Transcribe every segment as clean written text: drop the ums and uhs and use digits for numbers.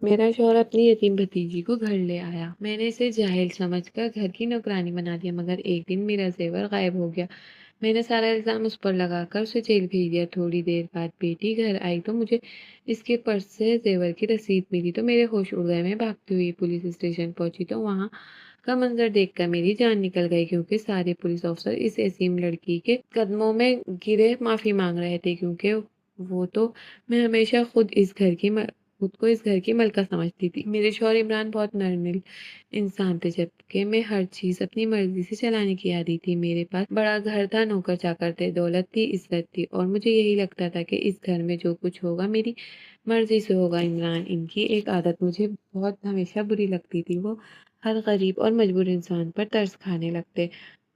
میرا شوہر اپنی یتیم بھتیجی کو گھر لے آیا۔ میں نے اسے جاہل سمجھ کر گھر کی نوکرانی بنا دیا، مگر ایک دن میرا زیور غائب ہو گیا۔ میں نے سارا الزام اس پر لگا کر اسے جیل بھیج دیا۔ تھوڑی دیر بعد بیٹی گھر آئی تو مجھے اس کے پرس سے زیور کی رسید ملی تو میرے ہوش اڑ گئے۔ میں بھاگتی ہوئی پولیس اسٹیشن پہنچی تو وہاں کا منظر دیکھ کر میری جان نکل گئی، کیونکہ سارے پولیس افسر اس یتیم لڑکی کے قدموں میں گرے معافی مانگ رہے تھے، کیونکہ وہ تو میں ہمیشہ خود کو اس گھر کی ملکہ سمجھتی تھی۔ میرے شوہر عمران بہت نرم دل انسان تھے، جبکہ میں ہر چیز اپنی مرضی سے چلانے کی عادی تھی۔ میرے پاس بڑا گھر تھا، نوکر چاکر تھے، دولت تھی، عزت تھی، اور مجھے یہی لگتا تھا کہ اس گھر میں جو کچھ ہوگا میری مرضی سے ہوگا۔ عمران ان کی ایک عادت مجھے بہت ہمیشہ بری لگتی تھی، وہ ہر غریب اور مجبور انسان پر ترس کھانے لگتے،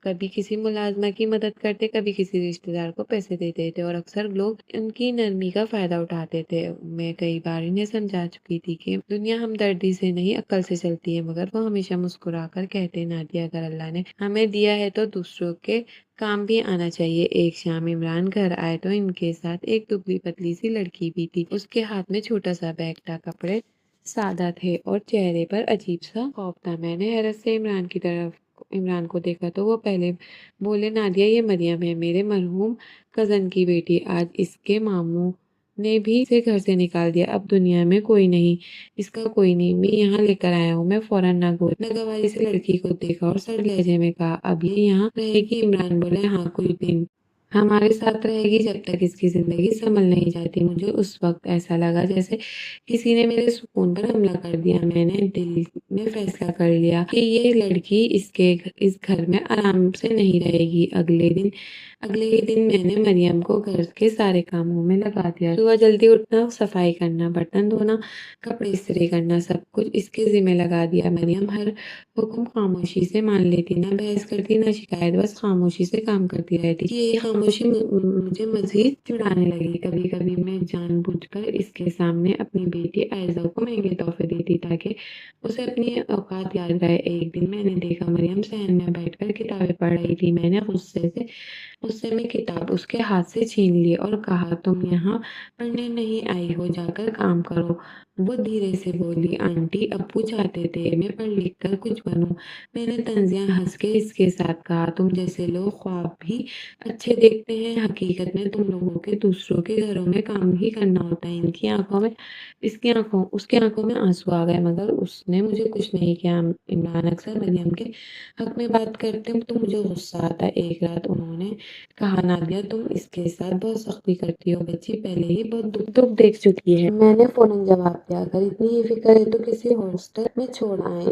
کبھی کسی ملازمہ کی مدد کرتے، کبھی کسی رشتہ دار کو پیسے دیتے تھے، اور اکثر لوگ ان کی نرمی کا فائدہ اٹھاتے تھے۔ میں کئی بار انہیں سمجھا چکی تھی کہ دنیا ہمدردی سے نہیں عقل سے چلتی ہے، مگر وہ ہمیشہ مسکرا کر کہتے، نادیہ، اگر اللہ نے ہمیں دیا ہے تو دوسروں کے کام بھی آنا چاہیے۔ ایک شام عمران گھر آئے تو ان کے ساتھ ایک دبلی پتلی سی لڑکی بھی تھی۔ اس کے ہاتھ میں چھوٹا سا بیگ تھا، کپڑے سادہ تھے اور چہرے پر عجیب سا خوف تھا۔ میں نے حیرت سے عمران کو دیکھا تو وہ پہلے بولے، نادیہ، یہ مریم ہے، میرے مرحوم کزن کی بیٹی۔ آج اس کے ماموں نے بھی اسے گھر سے نکال دیا، اب دنیا میں کوئی نہیں، اس کا کوئی نہیں، میں یہاں لے کر آیا ہوں۔ میں فوراً ناگواری سے لڑکی کو دیکھا اور سرد لہجے میں کہا، اب یہ یہاں رہے گی؟ عمران بولے، ہاں، کچھ دن ہمارے ساتھ رہے گی، جب تک اس کی زندگی سنبھل نہیں جاتی۔ مجھے اس وقت ایسا لگا جیسے کسی نے میرے سکون پر حملہ کر دیا۔ میں نے دل میں فیصلہ کر لیا کہ یہ لڑکی اس گھر میں آرام سے نہیں رہے گی۔ اگلے ہی دن میں نے مریم کو گھر کے سارے کاموں میں لگا دیا۔ صبح جلدی اٹھنا، صفائی کرنا، برتن دھونا، کپڑے استری کرنا، سب کچھ اس کے ذمہ لگا دیا۔ مریم ہر حکم خاموشی سے مان لیتی، نہ بحث کرتی، نہ شکایت، بس خاموشی سے کام کرتی رہتی۔ یہ خاموشی مجھے مزید چڑھانے لگی۔ کبھی کبھی میں جان بوجھ کر اس کے سامنے اپنی بیٹی عائزہ کو مہنگے تحفے دیتی تاکہ اسے اپنی اوقات یاد رہے۔ ایک دن میں نے دیکھا مریم صحن میں بیٹھ کر کتابیں پڑھ رہی تھی۔ میں نے غصے میں کتاب اس کے ہاتھ سے چھین لی اور کہا، تم یہاں پڑھنے نہیں آئی ہو، جا کر کام کرو۔ وہ دھیرے سے بولی، آنٹی، ابو چاہتے تھے میں پڑھ لکھ کر کچھ بنوں۔ میں نے طنزیہ ہنس کے اس کے ساتھ کہا، تم جیسے لوگ خواب بھی اچھے دیکھتے ہیں، حقیقت میں تم لوگوں کے دوسروں کے گھروں میں کام ہی کرنا ہوتا ہے۔ اس کی آنکھوں میں آنسو آ گئے، مگر اس نے مجھے کچھ نہیں کیا۔ عمران اکثر مریم کے حق میں بات کرتے تو مجھے غصہ آتا۔ ایک رات انہوں نے کہا، نادیہ، تم اس کے ساتھ بہت سختی کرتی ہو، بچی پہلے ہی بہت دکھ دیکھ چکی ہے۔ میں نے فوراً جواب دیا، اگر اتنی ہی فکر ہے تو کسی ہاسٹل میں چھوڑ آئیں۔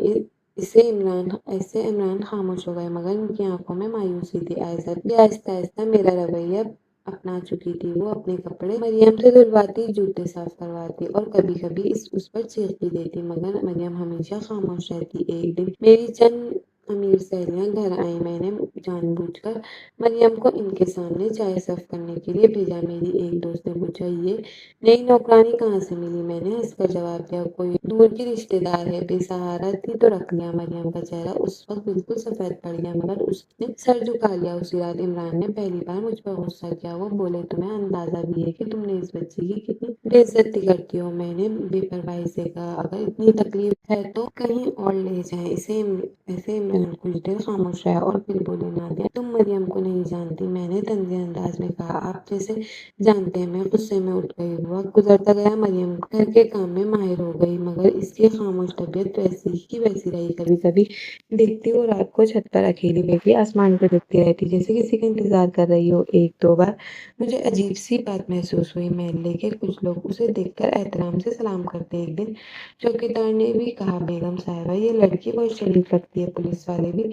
ایسے عمران خاموش ہو گئے، مگر ان کی آنکھوں میں مایوسی تھی۔ عائزہ بھی آہستہ آہستہ میرا رویہ اپنا چکی تھی۔ وہ اپنے کپڑے مریم سے دھلواتی، جوتے صاف کرواتی اور کبھی کبھی اس پر چیخ بھی دیتی، مگر مریم ہمیشہ خاموش رہتی۔ ایک دن میری چند امیر سہیلیاں گھر آئیں۔ میں نے جان بوجھ کر مریم کو ان کے سامنے چائے سرو کرنے کے لیے بھیجا۔ میری ایک دوست نے پوچھا، یہ نئی نوکرانی کہاں سے ملی؟ میں نے ہنس کر جواب دیا، کوئی دور کی رشتہ دار ہے، بے سہارا تھی تو رکھ لیا۔ مریم کا چہرہ اس وقت بالکل سفید پڑ گیا، مگر اس نے سر جھکا لیا۔ اسی رات عمران نے پہلی بار مجھ پر غصہ کیا۔ وہ بولے، تمہیں اندازہ بھی ہے کہ تم نے اس بچی کی کتنی بے عزتی کرتی ہو؟ میں نے بے پرواہی سے کہا، اگر اتنی تکلیف ہے تو کہیں اور لے جائیں۔ ایسے عمران کچھ دیر خاموش رہا اور پھر بولے، نادیہ، تم مریم کو نہیں جانتی۔ میں نے طنزیہ انداز میں کہا، آپ جیسے جانتے ہیں۔ میں غصے میں اٹھ گئی۔ وقت گزرتا گیا، مریم گھر کے کام میں ماہر ہو گئی، مگر اس کی خاموش طبیعت ویسی کی ویسی رہی۔ کبھی کبھی دیکھتی وہ رات کو چھت پر اکیلی بیٹھی آسمان کو دیکھتی رہتی، جیسے کسی کا انتظار کر رہی ہو۔ ایک دو بار مجھے عجیب سی بات محسوس ہوئی، محلے کے کچھ لوگ اسے دیکھ کر احترام سے سلام کرتے۔ ایک دن چوکیدار نے بھی کہا، بیگم صاحبہ، یہ لڑکی بہت شریف لگتی ہے، پولیس والے بھی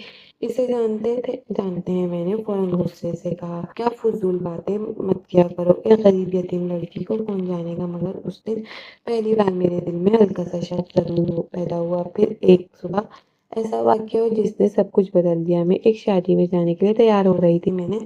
اسے جانتے ہیں۔ میں نے فوراً غصے سے کہا، کیا فضول باتیں مت کیا کرو، ایک غریب یتیم لڑکی کو کون جانے گا؟ مگر اس دن پہلی بار میرے دل میں ہلکا سا شک ضرور پیدا ہوا۔ پھر ایک صبح ایسا واقعہ ہوا جس نے سب کچھ بدل دیا۔ میں ایک شادی میں جانے کے لیے تیار ہو رہی تھی۔ میں نے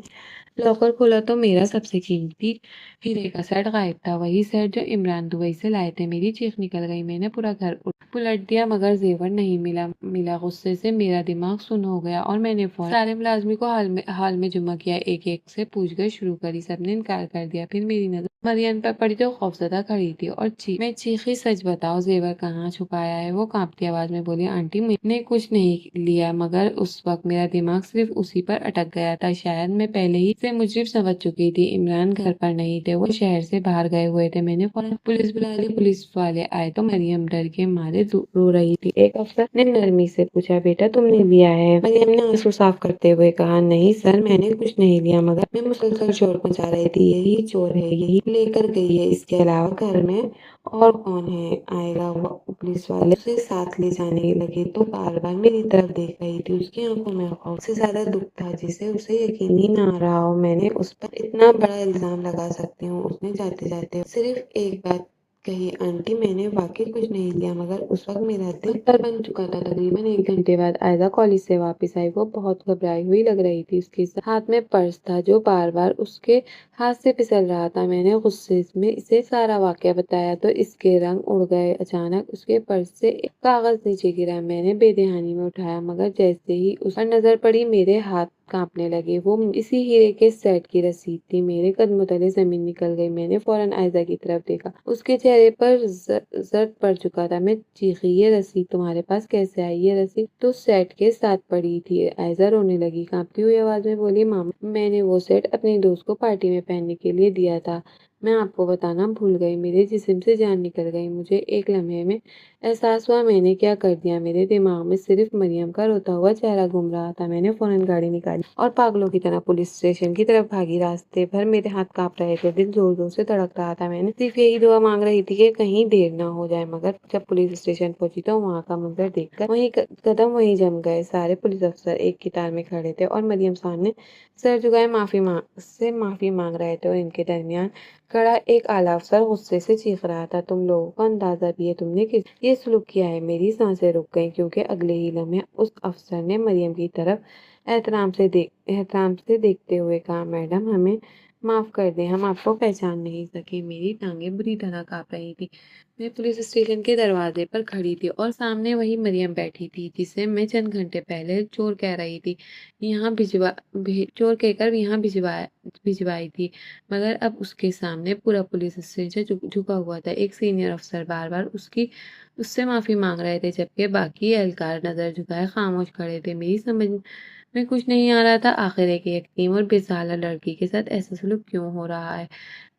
लॉकर खोला तो मेरा सबसे कीमती हीरे का सेट गायब था, वही सेट जो इमरान दुबई से लाए थे। मेरी चीख निकल गई, मैंने पूरा घर पलट दिया मगर जेवर नहीं मिला मिला गुस्से से मेरा दिमाग सुन्न हो गया और मैंने फौरन सारे मुलाजमी को हाल में जमा किया। एक एक से पूछगछ शुरू करी, सबने इनकार कर दिया। फिर मेरी नजर मरियम पर पड़ी तो खौफजदा खड़ी थी और मैं चीखी, सच बताओ जेवर कहाँ छुपाया है? वो कांपती आवाज में बोली, आंटी मैंने कुछ नहीं लिया। मगर उस वक्त मेरा दिमाग सिर्फ उसी पर अटक गया था। शायद मैं पहले ही से मुजरिम समझ चुकी थी। इमरान घर पर नहीं थे, वो शहर से बाहर गए हुए थे। मैंने फौरन पुलिस बुला ली। पुलिस वाले आए तो मरियम डर के मारे रो रही थी। एक अफसर ने नरमी से पूछा, बेटा तुमने लिया है? मरियम ने आंसू साफ करते हुए कहा, नहीं सर, मैंने कुछ नहीं लिया, मगर मैं मुसलसल शोर मचा रही थी। यही चोर है, यही लेकर गई है। इसके अलावा घर में और कौन है आएगा? वो पुलिस वाले उसे साथ ले जाने लगे तो बार बार मेरी तरफ देख रही थी। उसकी आंखों में खौफ से ज्यादा दुख था, जिसे उसे यकीन ही ना आ रहा हो मैंने उस पर इतना बड़ा इल्जाम लगा सकती हूँ। उसने जाते जाते सिर्फ एक बात कही, आंटी मैंने वाकई कुछ नहीं लिया, मगर उस वक्त मेरा दिल पत्थर बन चुका था। तकरीबन 1 घंटे बाद आयजा कॉलेज से वापस आई। वो बहुत घबराई हुई लग रही थी। उसके हाथ में पर्स था जो बार बार उसके हाथ से फिसल रहा था। मैंने गुस्से में इसे सारा वाकया बताया तो इसके रंग उड़ गए। अचानक उसके पर्स से एक कागज नीचे गिरा। मैंने बेदहानी में उठाया, मगर जैसे ही उस पर नजर पड़ी मेरे हाथ कांपने लगे। वो इसी हीरे के सेट की रसीद थी। मेरे कदमों तले जमीन निकल गई। मैंने फौरन आयजा की तरफ देखा, उसके चेहरे पर जर्द पड़ चुका था। मैं चीखी, ये रसीद तुम्हारे पास कैसे आई? ये रसीद तो सेट के साथ पड़ी थी। आयजा रोने लगी, कांपती हुई आवाज में बोली, मामा मैंने वो सेट अपने दोस्त को पार्टी में पहनने के लिए दिया था। मैं आपको बताना भूल गई। मेरे जिस्म से जान निकल गई। मुझे एक लम्हे में एहसास हुआ मैंने क्या कर दिया। मेरे दिमाग में सिर्फ मरियम का रोता हुआ चेहरा घूम रहा था। मैंने फौरन गाड़ी निकाली और पागलों की तरह पुलिस स्टेशन की तरफ भागी। रास्ते भर मेरे हाथ कांप रहे थे, दिल जोर जोर से धड़क रहा था। मैंने सिर्फ यही दुआ मांग रही थी कि कहीं देर ना हो जाए। मगर जब पुलिस स्टेशन पहुंची तो वहां का मंजर देखकर कदम वहीं जम गए। सारे पुलिस अफसर एक कतार में खड़े थे और मरियम सामने सर झुकाए माफी मांग रहे थे और इनके दरमियान खड़ा एक आला अफसर गुस्से से चीख रहा था, तुम लोगों को अंदाजा भी है तुमने किस ये सलूक किया है? मेरी सांसें रुक गईं, क्योंकि अगले ही लम्हे उस अफसर ने मरियम की तरफ एहतराम से देखते हुए कहा, मैडम हमें माफ कर दें, हम आपको पहचान नहीं सके। मेरी टांगें बुरी तरह कांप रही थी। मैं पुलिस स्टेशन के दरवाजे पर खड़ी थी और सामने वही मरियम बैठी थी जिसे मैं चंद घंटे पहले चोर कह रही थी, चोर कहकर यहाँ भिजवाई थी। मगर अब उसके सामने पूरा पुलिस स्टेशन झुका हुआ था। एक सीनियर अफसर बार बार उससे माफी मांग रहे थे, जबकि बाकी एहलकार नजर झुकाए खामोश खड़े थे। मेरी समझ में कुछ नहीं आ रहा था, आखिर एक यतीम और बेसहारा लड़की के साथ ऐसा सलूक क्यों हो रहा है।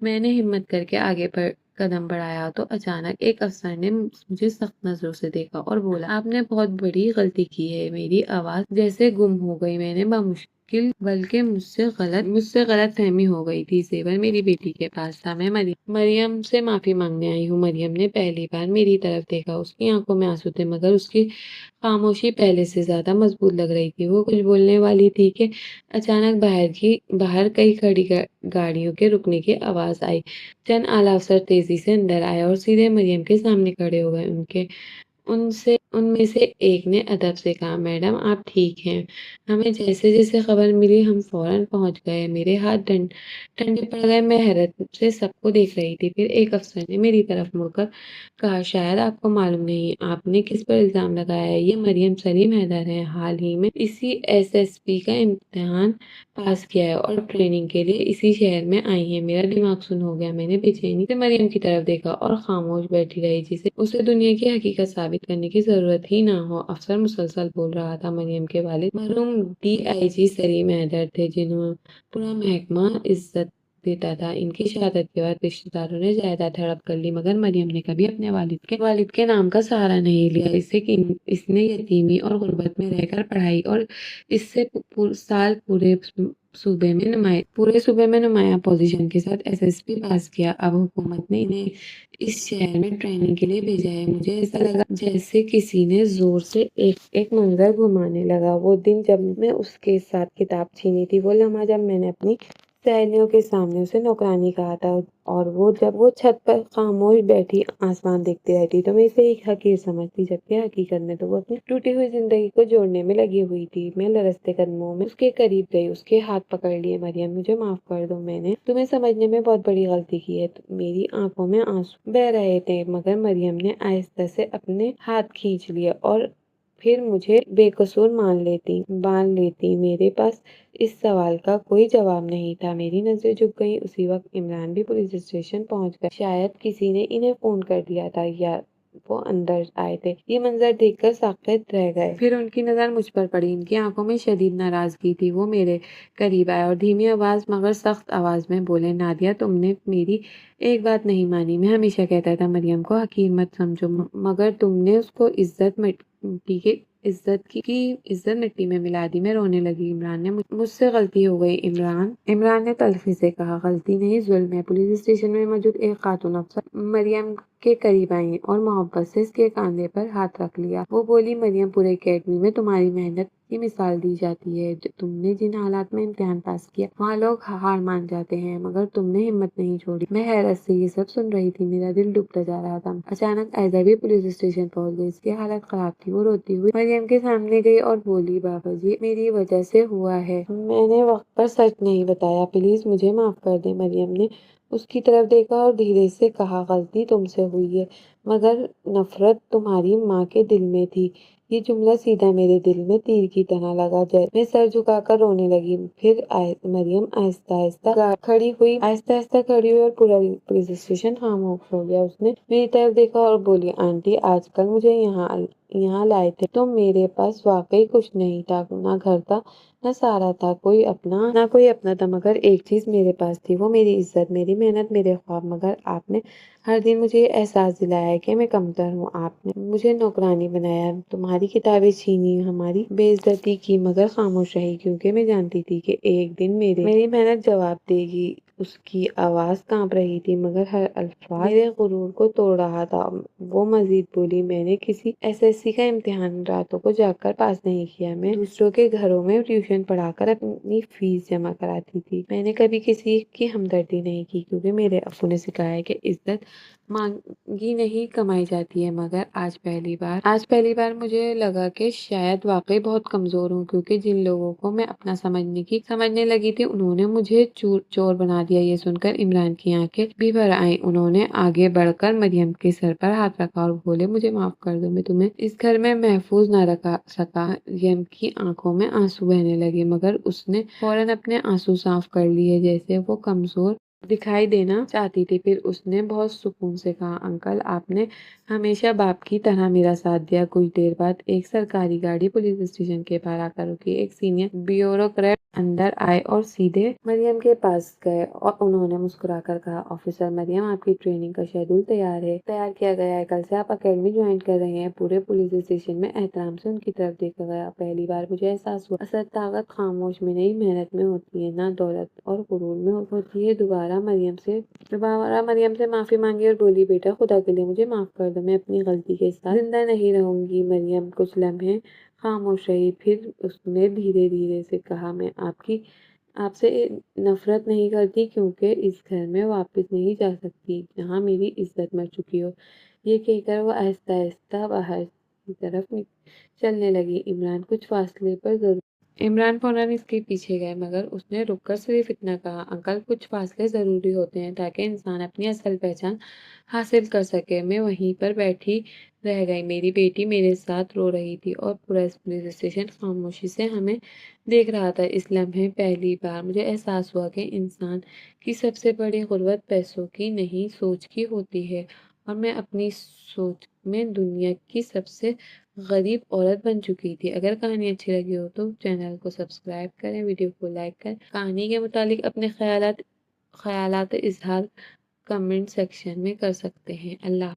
मैंने हिम्मत करके आगे पर कदम बढ़ाया तो अचानक एक अफसर ने मुझे सख्त नजरों से देखा और बोला, आपने बहुत बड़ी गलती की है। मेरी आवाज जैसे गुम हो गई। मैंने बामुश्किल बल्कि मुझसे गलत फहमी हो गई थी। जेवर मेरी बेटी के पास था। मैं मरियम से माफी मांगने आई हूँ। मरियम ने पहली बार मेरी तरफ देखा। उसकी आंखों में आंसू थे, मगर उसकी खामोशी पहले से ज्यादा मजबूत लग रही थी। वो कुछ बोलने वाली थी कि अचानक बाहर कई खड़ी गाड़ियों के रुकने की आवाज आई। चंद आला अफसर तेजी से अंदर आए और सीधे मरियम के सामने खड़े हो गए। उनमें से एक ने अदब से कहा, मैडम आप ठीक हैं? हमें जैसे जैसे खबर मिली हम फौरन पहुंच गए। मेरे हाथ ठंडे पड़ गए। मैं हैरत से सबको देख रही थी। फिर एक अफसर ने मेरी तरफ मुड़कर कहा, शायद आपको मालूम नहीं आपने किस पर इल्जाम लगाया है। ये मरियम सलीम हैदर है। हाल ही में इसी एसएसपी का इम्तिहान पास किया है और ट्रेनिंग के लिए इसी शहर में आई है। मेरा दिमाग सुन्न हो गया। मैंने बेचैनी से मरियम की तरफ देखा और खामोश बैठी रही, जिसे उसे दुनिया की हकीकत साबित करने की जरूरत ही ना हो। अफसर मुसलसल बोल रहा था, मरियम के वालिद मरहूम डीआईजी सलीम हैदर थे, जिन्हों पूरा महकमा इज्जत देता था। इनकी शहादत के बाद रिश्तेदारों ने जायदाद हड़प कर ली, मगर मरियम ने कभी अपने वालिद के नाम का सहारा नहीं लिया। इसने यतीमी और गुर्बत में रहकर पढ़ाई और इससे साल पूरे सूबे में नुमाया पोजीशन के साथ एसएसपी पास किया। अब हुकूमत ने इन्हें इस शहर में ट्रेनिंग के लिए भेजा है। मुझे ऐसा लगा जैसे किसी ने जोर से एक एक मंजर घुमाने लगा। वो दिन जब मैं उसके साथ किताब छीनी थी, वो लम्हा जब मैंने अपनी सहेलियों के सामने उसे नौकरानी कहा था और जब वो छत पर खामोश बैठी आसमान देखती रहती तो मैं इसे एक हकीर समझती, जबकि हकीकत में तो वो अपनी टूटी हुई जिंदगी को जोड़ने में लगी हुई थी। मैं लरजते कदमों में उसके करीब गई, उसके हाथ पकड़ लिए। मरियम, मुझे माफ कर दो, मैंने तुम्हें समझने में बहुत बड़ी गलती की है। मेरी आंखों में आंसू बह रहे थे, मगर मरियम ने आहिस्ता से अपने हाथ खींच लिए और फिर मुझे बेकसूर मान लेती। मेरे पास इस सवाल का कोई जवाब नहीं था। मेरी नजरें झुक गईं। उसी वक्त इमरान भी पुलिस स्टेशन पहुंच गया। शायद किसी ने इन्हें फोन कर दिया था या वो अंदर आए थे। ये मंजर देखकर साकित रह गए। फिर उनकी नजर मुझ पर पड़ी। इनकी आंखों में शदीद नाराजगी थी। वो मेरे करीब आए और धीमी आवाज मगर सख्त आवाज में बोले, नादिया, तुमने मेरी एक बात नहीं मानी। मैं हमेशा कहता था मरियम को हकीर मत समझो, मगर तुमने उसको मिट्टी के इज्जत मिट्टी में मिला दी। मैं रोने लगी। इमरान ने मुझसे गलती हो गई। इमरान ने तल्खी से कहा, गलती नहीं, जुल्म है। पुलिस स्टेशन में मौजूद एक खातून अफसर मरियम के करीब आई और मोहब्बत से इसके कंधे पर हाथ रख लिया। वो बोली, मरियम, पूरे अकेडमी में तुम्हारी मेहनत की मिसाल दी जाती है। तुमने जिन हालात में इम्तिहान पास किया, वहाँ लोग हार मान जाते हैं, मगर तुमने हिम्मत नहीं छोड़ी। मैं हैरत से ये सब सुन रही थी। मेरा दिल डूबता जा रहा था। अचानक ऐदा भी पुलिस स्टेशन पहुंच गई। इसकी हालत खराब थी। वो रोती हुई मरियम के सामने गई और बोली, बाबा जी, मेरी वजह से हुआ है। मैंने वक्त पर सच नहीं बताया। प्लीज मुझे माफ कर दे। मरियम ने उसकी तरफ देखा और धीरे से कहा, गलती तुमसे हुई है, मगर नफरत तुम्हारी माँ के दिल में थी। ये जुमला सीधा मेरे दिल में तीर की तरह लगा। मैं सर झुकाकर रोने लगी। फिर मरियम आहिस्ता आहिस्ता खड़ी हुई और पूरा पुलिस स्टेशन खामोश हो गया। उसने मेरी तरफ देखा और बोली, आंटी, आजकल मुझे यहाँ लाए थे तो मेरे पास वाकई कुछ नहीं था। ना घर था, न सहारा था, कोई अपना था, मगर एक चीज मेरे पास थी, वो मेरी इज्जत, मेरी मेहनत, मेरे ख्वाब। मगर आपने हर दिन मुझे ये एहसास दिलाया है कि मैं कमतर हूँ। आपने मुझे नौकरानी बनाया, तुम्हारी किताबें छीनी, हमारी बेइज्जती की, मगर खामोश रही, क्योंकि मैं जानती थी कि एक दिन मेरी मेहनत जवाब देगी। उसकी आवाज कांप रही थी, मगर हर अल्फाज मेरे गुरूर को तोड़ रहा था। वो मजीद बोली, मैंने किसी एसएससी का इम्तिहान रातों को जाकर पास नहीं किया। मैं दूसरों के घरों में ट्यूशन पढ़ाकर अपनी फीस जमा कराती थी। मैंने कभी किसी की हमदर्दी नहीं की, क्योंकि मेरे अब्बू ने सिखाया है कि इज्जत मांगी नहीं कमाई जाती है। मगर आज पहली बार मुझे लगा कि शायद वाकई बहुत कमजोर हूँ, क्योंकि जिन लोगों को मैं अपना समझने लगी थी, उन्होंने मुझे चोर बना दिया। ये सुनकर इमरान की आंखें भी भर आईं। उन्होंने आगे बढ़कर मरियम के सर पर हाथ रखा और बोले, मुझे माफ कर दो, मैं तुम्हें इस घर में महफूज न रखा सका। मरियम की आंखों में आंसू बहने लगे, मगर उसने फौरन अपने आंसू साफ कर लिए, जैसे वो कमजोर दिखाई देना चाहती थी। फिर उसने बहुत सुकून से कहा, अंकल, आपने हमेशा बाप की तरह मेरा साथ दिया। कुछ देर बाद एक सरकारी गाड़ी पुलिस स्टेशन के बाहर आकर रुकी। एक सीनियर ब्यूरोक्रेट अंदर आए और सीधे मरियम के पास गए और उन्होंने मुस्कुराकर कहा, ऑफिसर मरियम, आपकी ट्रेनिंग का शेड्यूल तैयार किया गया है। कल से आप अकेडमी ज्वाइन कर रहे हैं। पूरे पुलिस स्टेशन में एहतराम से उनकी तरफ देखा गया। पहली बार मुझे एहसास हुआ, असल ताकत खामोश में नहीं, मेहनत में होती है, ना दौलत और गुरूर में होती है। दोबारा मरियम से माफी मांगी और बोली, बेटा, खुदा के लिए मुझे माफ कर दो, मैं अपनी गलती के साथ जिंदा नहीं रहूंगी। मरियम कुछ लम्हे खामोश रही, फिर उसने धीरे धीरे से कहा, मैं आपसे नफरत नहीं करती, क्योंकि इस घर में वापस नहीं जा सकती जहाँ मेरी इज्जत मर चुकी हो। ये कहकर वो आहिस्ता आहिस्ता बाहर की तरफ चलने लगी। इमरान फौरन इसके पीछे गए, मगर उसने रुककर सिर्फ इतना कहा, अंकल, कुछ फासले जरूरी होते हैं ताकि इंसान अपनी असल पहचान हासिल कर सके। मैं वहीं पर बैठी रह गई। मेरी बेटी मेरे साथ रो रही थी और पूरा पुलिस स्टेशन खामोशी से हमें देख रहा था। इस लम्हे पहली बार मुझे एहसास हुआ कि इंसान की सबसे बड़ी गुर्बत पैसों की नहीं, सोच की होती है। और मैं अपनी सोच में दुनिया की सबसे गरीब औरत बन चुकी थी। अगर कहानी अच्छी लगी हो तो चैनल को सब्सक्राइब करें, वीडियो को लाइक करें। कहानी के मुतालिक अपने ख्यालात इजहार कमेंट सेक्शन में कर सकते हैं। अल्लाह